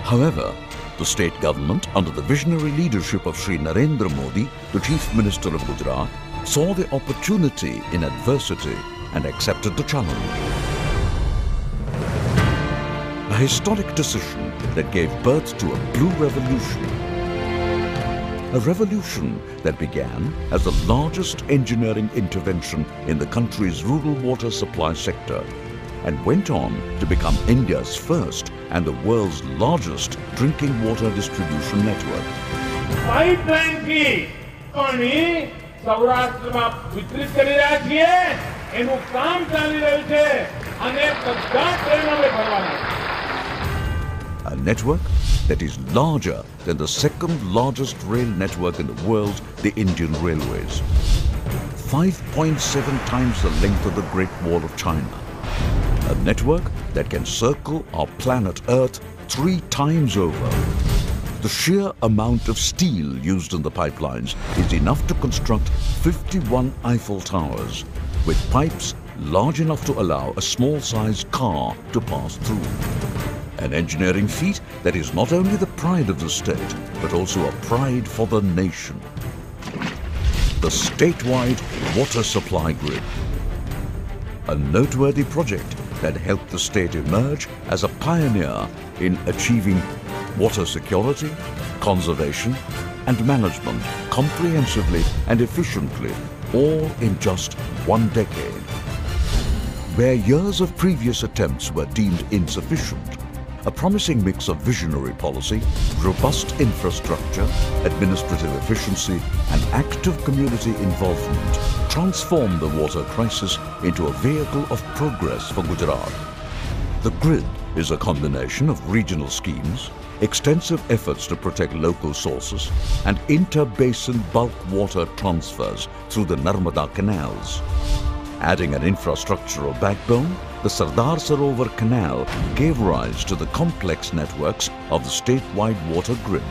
However, the state government, under the visionary leadership of Shri Narendra Modi, the Chief Minister of Gujarat, saw the opportunity in adversity and accepted the challenge. A historic decision that gave birth to a blue revolution. A revolution that began as the largest engineering intervention in the country's rural water supply sector and went on to become India's first and the world's largest drinking water distribution network. Pipeline की पानी सौराष्ट्र में वितरित કરી રહ્યા છીએ એનું કામ ચાલી રહ્યું છે અને બધા ટ્રેનો में ભરવાના. A network that is larger than the second largest rail network in the world, the Indian Railways. 5.7 times the length of the Great Wall of China. A network that can circle our planet Earth 3 times over. The sheer amount of steel used in the pipelines is enough to construct 51 Eiffel Towers, with pipes large enough to allow a small-sized car to pass through. An engineering feat that is not only the pride of the state, but also a pride for the nation. The statewide water supply grid. A noteworthy project that helped the state emerge as a pioneer in achieving water security, conservation and management comprehensively and efficiently, all in just 1 decade. Where years of previous attempts were deemed insufficient, a promising mix of visionary policy, robust infrastructure, administrative efficiency and active community involvement transformed the water crisis into a vehicle of progress for Gujarat. The grid is a combination of regional schemes, extensive efforts to protect local sources and inter-basin bulk water transfers through the Narmada canals. Adding an infrastructural backbone, the Sardar Sarovar Canal gave rise to the complex networks of the statewide water grid.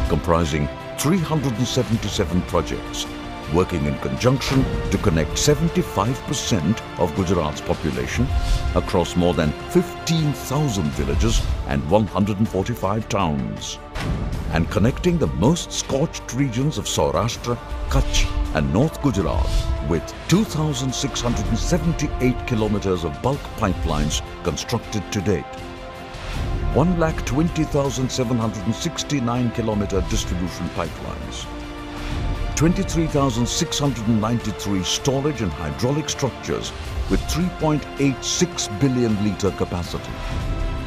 Comprising 377 projects, working in conjunction to connect 75% of Gujarat's population across more than 15,000 villages and 145 towns. And connecting the most scorched regions of Saurashtra, Kutch and North Gujarat with 2,678 kilometers of bulk pipelines constructed to date. 1,20,769 kilometer distribution pipelines. 23,693 storage and hydraulic structures with 3.86 billion litre capacity.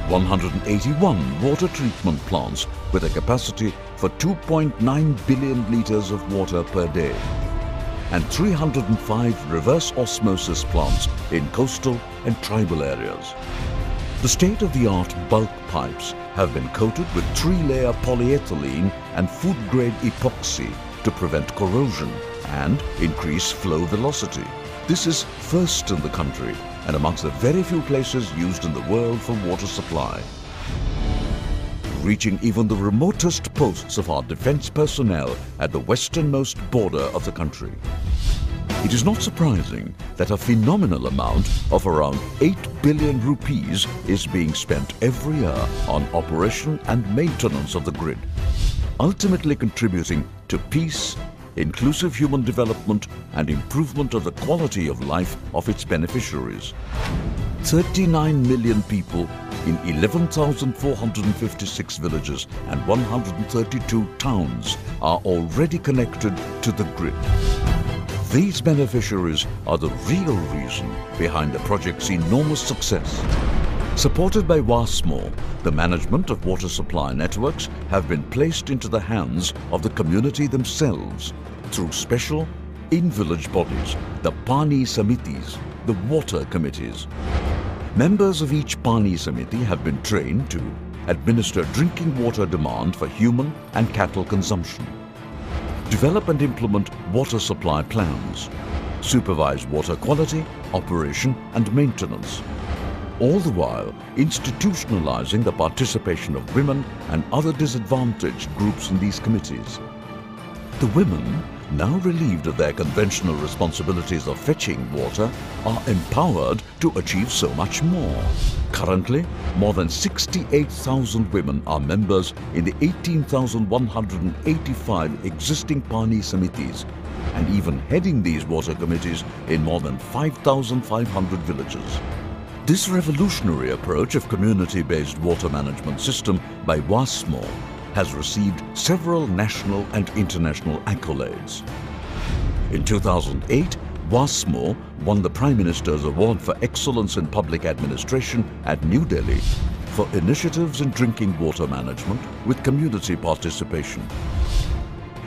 181 water treatment plants with a capacity for 2.9 billion litres of water per day. And 305 reverse osmosis plants in coastal and tribal areas. The state-of-the-art bulk pipes have been coated with 3-layer polyethylene and food-grade epoxy to prevent corrosion and increase flow velocity. This is first in the country and amongst the very few places used in the world for water supply. Reaching even the remotest posts of our defence personnel at the westernmost border of the country. It is not surprising that a phenomenal amount of around 8 billion rupees is being spent every year on operation and maintenance of the grid, ultimately contributing to peace, inclusive human development and improvement of the quality of life of its beneficiaries. 39 million people in 11,456 villages and 132 towns are already connected to the grid. These beneficiaries are the real reason behind the project's enormous success. Supported by WASMO, the management of water supply networks have been placed into the hands of the community themselves through special in-village bodies, the Pani Samitis, the water committees. Members of each Pani Samiti have been trained to administer drinking water demand for human and cattle consumption, develop and implement water supply plans, supervise water quality, operation and maintenance, all the while institutionalizing the participation of women and other disadvantaged groups in these committees. The women now relieved of their conventional responsibilities of fetching water, are empowered to achieve so much more. Currently, more than 68,000 women are members in the 18,185 existing Pani Samitis and even heading these water committees in more than 5,500 villages. This revolutionary approach of community-based water management system by WASMO has received several national and international accolades. In 2008, WASMO won the Prime Minister's Award for Excellence in Public Administration at New Delhi for initiatives in drinking water management with community participation.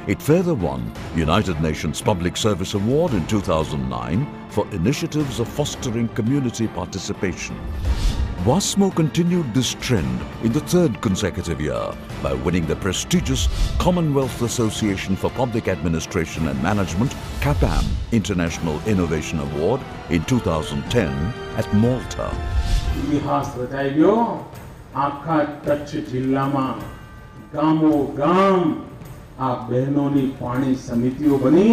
It further won United Nations Public Service Award in 2009 for initiatives of fostering community participation. WASMO continued this trend in the third consecutive year by winning the prestigious Commonwealth Association for Public Administration and Management CAPAM International Innovation Award in 2010 at Malta. इतिहास रचाई गयो आखा कच्छ जिल्लामा गामो गाम आ बहनोनी पाणी समितिओ बनी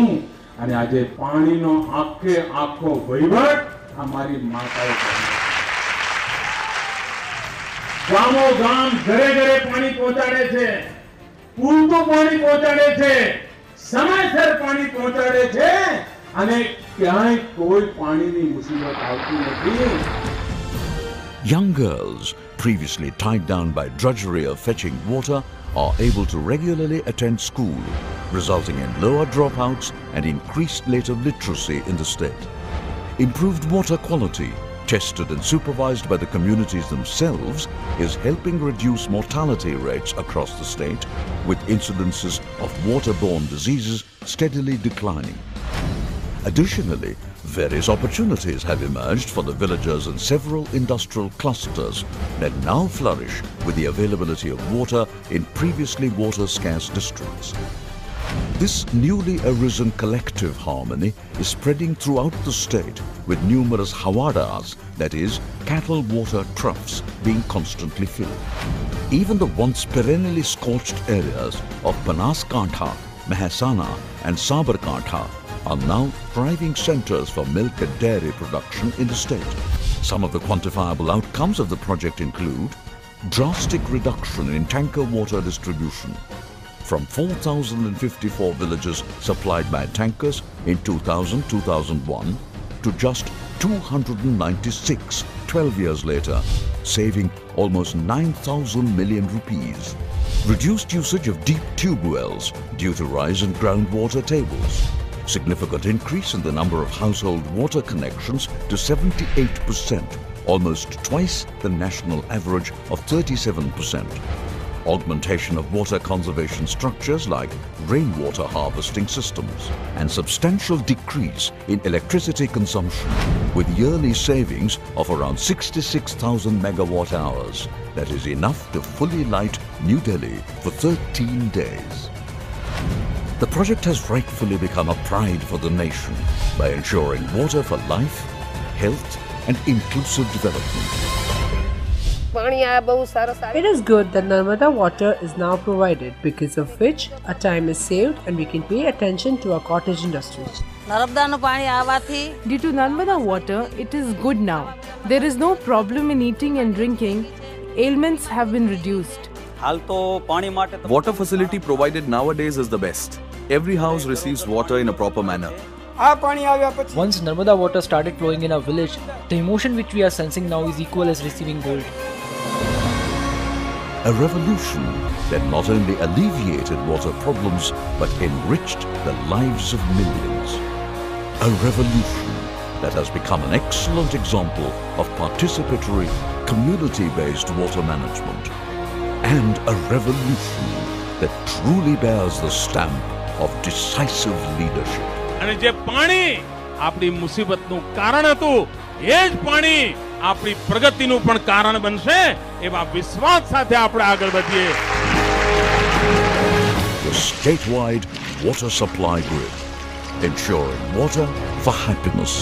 અને આજે પાણીનો આખે આખો વહીવટ અમારી માતાએ કર્યો. ગામો ગામ ઘરે ઘરે પાણી પહોંચાડે છે, પૂરતું પાણી પહોંચાડે છે, સમયસર પાણી પહોંચાડે છે અને ક્યાંય કોઈ પાણીની મુસીબત આવતી નથી. Young girls, previously tied down by drudgery of fetching water, are able to regularly attend school, resulting in lower dropouts and increased rate of literacy in the state. Improved water quality, tested and supervised by the communities themselves, is helping reduce mortality rates across the state, with incidences of waterborne diseases steadily declining. Additionally, various opportunities have emerged for the villagers in several industrial clusters that now flourish with the availability of water in previously water-scarce districts. This newly arisen collective harmony is spreading throughout the state with numerous hawadas, that is, cattle water troughs, being constantly filled. Even the once perennially scorched areas of Banaskantha, Mehsana and Sabarkantha are now thriving centers for milk and dairy production in the state. Some of the quantifiable outcomes of the project include drastic reduction in tanker water distribution from 4,054 villages supplied by tankers in 2000-2001 to just 296 12 years later, saving almost 9,000 million rupees. Reduced usage of deep tube wells due to rise in groundwater tables. Significant increase in the number of household water connections to 78%, almost twice the national average of 37%. Augmentation of water conservation structures like rainwater harvesting systems, and substantial decrease in electricity consumption with yearly savings of around 66,000 megawatt hours. That is enough to fully light New Delhi for 13 days. The project has rightfully become a pride for the nation by ensuring water for life, health and inclusive development. It is good that Narmada water is now provided, because of which our time is saved and we can pay attention to our cottage industries. Due to Narmada water, it is good now. There is no problem in eating and drinking. Ailments have been reduced. Water facility provided nowadays is the best. Every house receives water in a proper manner. Once Narmada water started flowing in our village, the emotion which we are sensing now is equal as receiving gold. A revolution that not only alleviated water problems but enriched the lives of millions. A revolution that has become an excellent example of participatory, community-based water management. And a revolution that truly bears the stamp of decisive leadership. અને જે પાણી આપણી મુસીબતનું કારણ હતું, એ જ પાણી આપણી પ્રગતિનું પણ કારણ બનશે, એવા વિશ્વાસ સાથે આપણે આગળ વધીએ. The statewide water supply grid, ensuring water for happiness.